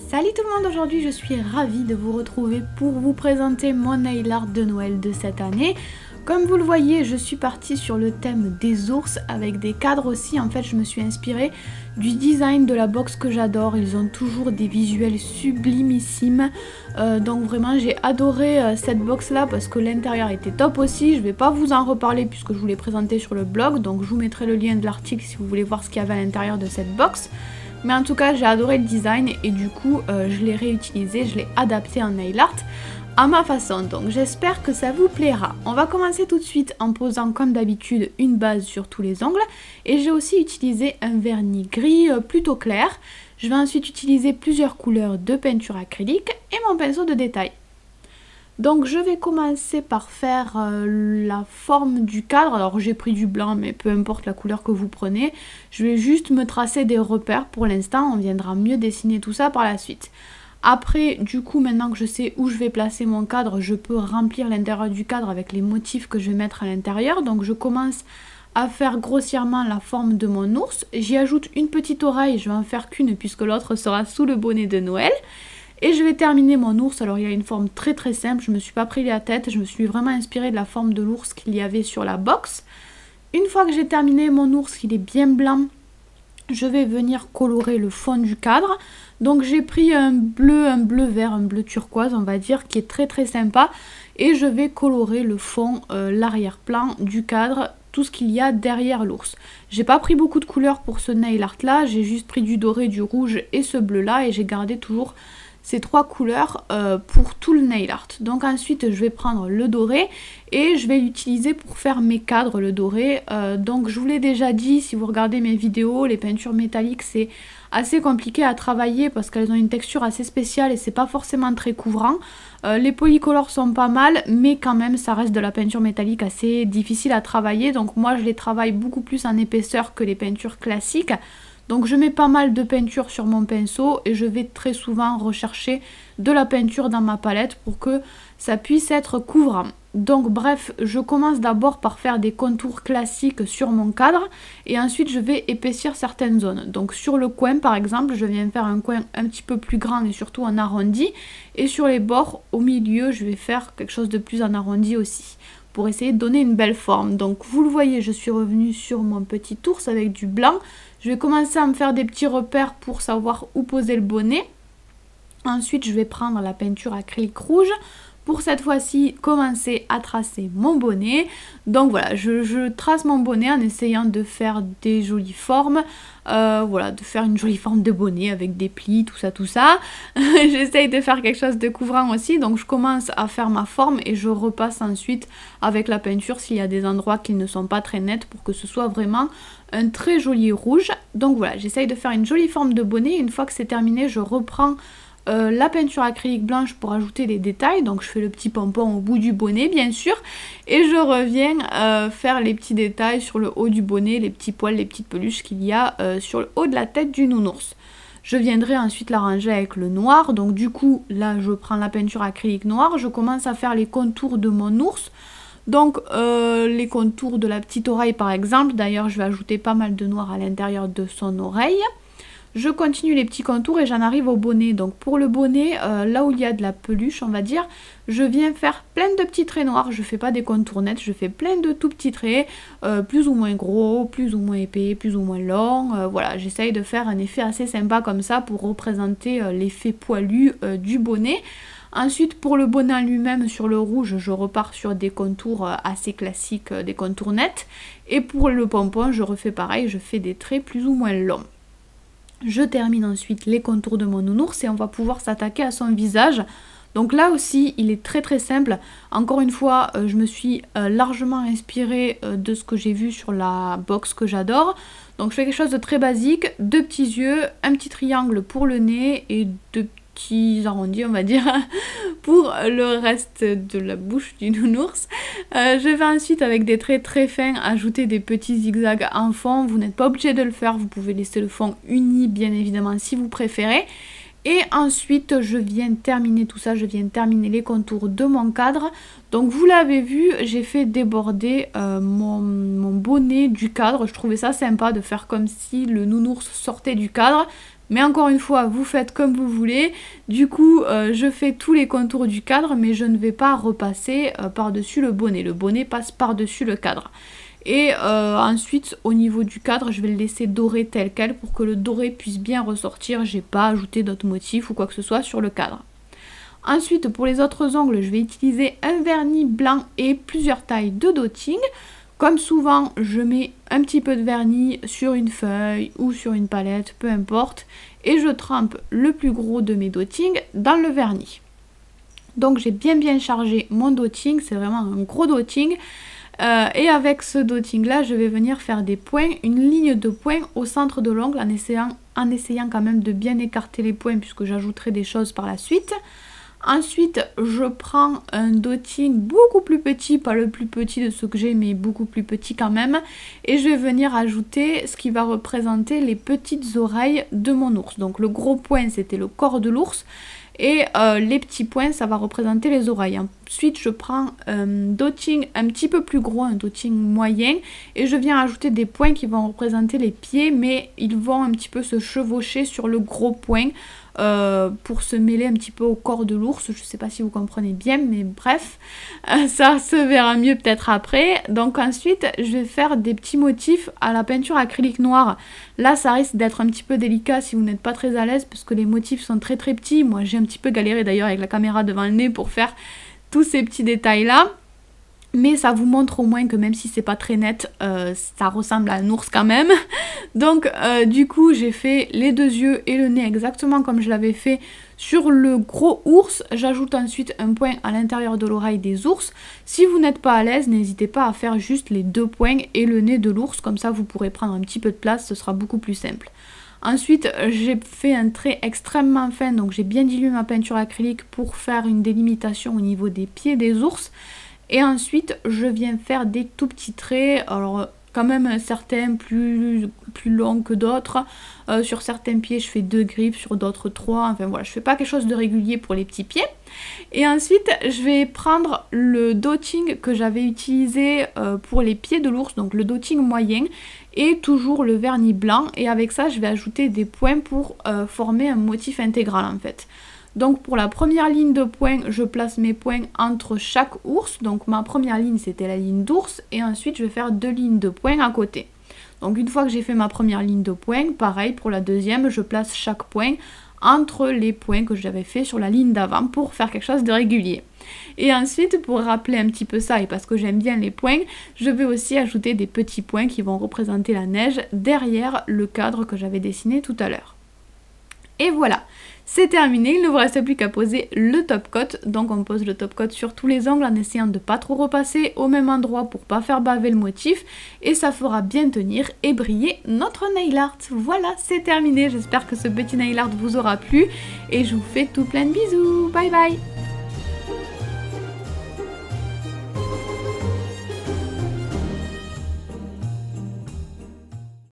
Salut tout le monde, aujourd'hui je suis ravie de vous retrouver pour vous présenter mon nail art de Noël de cette année. Comme vous le voyez, je suis partie sur le thème des ours avec des cadres aussi. En fait, je me suis inspirée du design de la box que j'adore. Ils ont toujours des visuels sublimissimes. Donc vraiment, j'ai adoré cette box là parce que l'intérieur était top aussi. Je vais pas vous en reparler puisque je vous l'ai présenté sur le blog. Donc je vous mettrai le lien de l'article si vous voulez voir ce qu'il y avait à l'intérieur de cette box. Mais en tout cas, j'ai adoré le design et du coup, je l'ai réutilisé, je l'ai adapté en nail art à ma façon. Donc j'espère que ça vous plaira. On va commencer tout de suite en posant comme d'habitude une base sur tous les ongles. Et j'ai aussi utilisé un vernis gris plutôt clair. Je vais ensuite utiliser plusieurs couleurs de peinture acrylique et mon pinceau de détail. Donc je vais commencer par faire la forme du cadre. Alors j'ai pris du blanc mais peu importe la couleur que vous prenez. Je vais juste me tracer des repères pour l'instant. On viendra mieux dessiner tout ça par la suite. Après du coup maintenant que je sais où je vais placer mon cadre, je peux remplir l'intérieur du cadre avec les motifs que je vais mettre à l'intérieur. Donc je commence à faire grossièrement la forme de mon ours. J'y ajoute une petite oreille, je vais en faire qu'une puisque l'autre sera sous le bonnet de Noël. Et je vais terminer mon ours. Alors il y a une forme très simple, je me suis pas pris la tête, je me suis vraiment inspirée de la forme de l'ours qu'il y avait sur la box. Une fois que j'ai terminé mon ours, qu'il est bien blanc, je vais venir colorer le fond du cadre. Donc j'ai pris un bleu vert, un bleu turquoise on va dire, qui est très sympa. Et je vais colorer le fond, l'arrière-plan du cadre, tout ce qu'il y a derrière l'ours. J'ai pas pris beaucoup de couleurs pour ce nail art là, j'ai juste pris du doré, du rouge et ce bleu là. Et j'ai gardé toujours ces trois couleurs pour tout le nail art. Donc ensuite je vais prendre le doré et je vais l'utiliser pour faire mes cadres, le doré. Donc je vous l'ai déjà dit, si vous regardez mes vidéos, les peintures métalliques c'est assez compliqué à travailler parce qu'elles ont une texture assez spéciale et c'est pas forcément très couvrant. Les polycolores sont pas mal mais quand même ça reste de la peinture métallique assez difficile à travailler. Donc moi je les travaille beaucoup plus en épaisseur que les peintures classiques. Donc je mets pas mal de peinture sur mon pinceau et je vais très souvent rechercher de la peinture dans ma palette pour que ça puisse être couvrant. Donc bref, je commence d'abord par faire des contours classiques sur mon cadre et ensuite je vais épaissir certaines zones. Donc sur le coin par exemple, je viens faire un coin un petit peu plus grand et surtout en arrondi. Et sur les bords, au milieu, je vais faire quelque chose de plus en arrondi aussi, pour essayer de donner une belle forme. Donc vous le voyez, je suis revenue sur mon petit ours avec du blanc. Je vais commencer à me faire des petits repères pour savoir où poser le bonnet. Ensuite, je vais prendre la peinture acrylique rouge pour cette fois-ci commencer à tracer mon bonnet. Donc voilà, je trace mon bonnet en essayant de faire des jolies formes. Voilà, de faire une jolie forme de bonnet avec des plis, tout ça. J'essaye de faire quelque chose de couvrant aussi. Donc je commence à faire ma forme et je repasse ensuite avec la peinture s'il y a des endroits qui ne sont pas très nets pour que ce soit vraiment un très joli rouge. Donc voilà, j'essaye de faire une jolie forme de bonnet. Une fois que c'est terminé, je reprends la peinture acrylique blanche pour ajouter les détails. Donc je fais le petit pompon au bout du bonnet bien sûr. Et je reviens faire les petits détails sur le haut du bonnet, les petits poils, les petites peluches qu'il y a sur le haut de la tête du nounours. Je viendrai ensuite l'arranger avec le noir. Donc du coup là je prends la peinture acrylique noire. Je commence à faire les contours de mon ours. Donc les contours de la petite oreille par exemple. D'ailleurs je vais ajouter pas mal de noir à l'intérieur de son oreille. Je continue les petits contours et j'en arrive au bonnet. Donc pour le bonnet, là où il y a de la peluche on va dire, je viens faire plein de petits traits noirs. Je fais pas des contours nets, je fais plein de tout petits traits, plus ou moins gros, plus ou moins épais, plus ou moins longs. Voilà, j'essaye de faire un effet assez sympa comme ça pour représenter l'effet poilu du bonnet. Ensuite pour le bonnet en lui-même sur le rouge, je repars sur des contours assez classiques, des contours nets. Et pour le pompon, je refais pareil, je fais des traits plus ou moins longs. Je termine ensuite les contours de mon nounours et on va pouvoir s'attaquer à son visage. Donc là aussi, il est très simple. Encore une fois, je me suis largement inspirée de ce que j'ai vu sur la box que j'adore. Donc je fais quelque chose de très basique, deux petits yeux, un petit triangle pour le nez et deux petits arrondis on va dire pour le reste de la bouche du nounours. Je vais ensuite avec des traits très fins ajouter des petits zigzags en fond. Vous n'êtes pas obligé de le faire, vous pouvez laisser le fond uni bien évidemment si vous préférez. Et ensuite je viens terminer tout ça, je viens terminer les contours de mon cadre. Donc vous l'avez vu, j'ai fait déborder mon bonnet du cadre. Je trouvais ça sympa de faire comme si le nounours sortait du cadre. Mais encore une fois, vous faites comme vous voulez. Du coup, je fais tous les contours du cadre, mais je ne vais pas repasser par-dessus le bonnet. Le bonnet passe par-dessus le cadre. Et ensuite, au niveau du cadre, je vais le laisser doré tel quel pour que le doré puisse bien ressortir. J'ai pas ajouté d'autres motifs ou quoi que ce soit sur le cadre. Ensuite, pour les autres ongles, je vais utiliser un vernis blanc et plusieurs tailles de dotting. Comme souvent, je mets un petit peu de vernis sur une feuille ou sur une palette, peu importe. Et je trempe le plus gros de mes dottings dans le vernis. Donc j'ai bien chargé mon dotting, c'est vraiment un gros dotting. Et avec ce dotting là, je vais venir faire des points, une ligne de points au centre de l'ongle en essayant quand même de bien écarter les points puisque j'ajouterai des choses par la suite. Ensuite, je prends un dotting beaucoup plus petit, pas le plus petit de ce que j'ai, mais beaucoup plus petit quand même. Et je vais venir ajouter ce qui va représenter les petites oreilles de mon ours. Donc le gros point, c'était le corps de l'ours. Et les petits points, ça va représenter les oreilles. Ensuite, je prends un dotting un petit peu plus gros, un dotting moyen. Et je viens ajouter des points qui vont représenter les pieds, mais ils vont un petit peu se chevaucher sur le gros point. Pour se mêler un petit peu au corps de l'ours, je sais pas si vous comprenez bien, mais bref, ça se verra mieux peut-être après. Donc ensuite, je vais faire des petits motifs à la peinture acrylique noire. Là, ça risque d'être un petit peu délicat si vous n'êtes pas très à l'aise, parce que les motifs sont très petits. Moi, j'ai un petit peu galéré d'ailleurs avec la caméra devant le nez pour faire tous ces petits détails-là. Mais ça vous montre au moins que même si c'est pas très net, ça ressemble à un ours quand même. Donc du coup j'ai fait les deux yeux et le nez exactement comme je l'avais fait sur le gros ours. J'ajoute ensuite un point à l'intérieur de l'oreille des ours. Si vous n'êtes pas à l'aise, n'hésitez pas à faire juste les deux points et le nez de l'ours. Comme ça vous pourrez prendre un petit peu de place, ce sera beaucoup plus simple. Ensuite, j'ai fait un trait extrêmement fin, donc j'ai bien dilué ma peinture acrylique pour faire une délimitation au niveau des pieds des ours. Et ensuite, je viens faire des tout petits traits, alors quand même certains plus longs que d'autres. Sur certains pieds, je fais 2 griffes, sur d'autres 3. Enfin voilà, je fais pas quelque chose de régulier pour les petits pieds. Et ensuite, je vais prendre le dotting que j'avais utilisé pour les pieds de l'ours, donc le dotting moyen, et toujours le vernis blanc. Et avec ça, je vais ajouter des points pour former un motif intégral en fait. Donc pour la première ligne de points, je place mes points entre chaque ours. Donc ma première ligne, c'était la ligne d'ours. Et ensuite, je vais faire 2 lignes de points à côté. Donc une fois que j'ai fait ma première ligne de points, pareil pour la deuxième, je place chaque point entre les points que j'avais fait sur la ligne d'avant pour faire quelque chose de régulier. Et ensuite, pour rappeler un petit peu ça et parce que j'aime bien les points, je vais aussi ajouter des petits points qui vont représenter la neige derrière le cadre que j'avais dessiné tout à l'heure. Et voilà, c'est terminé, il ne vous reste plus qu'à poser le top coat. Donc on pose le top coat sur tous les angles en essayant de ne pas trop repasser au même endroit pour pas faire baver le motif. Et ça fera bien tenir et briller notre nail art. Voilà, c'est terminé, j'espère que ce petit nail art vous aura plu. Et je vous fais tout plein de bisous, bye bye.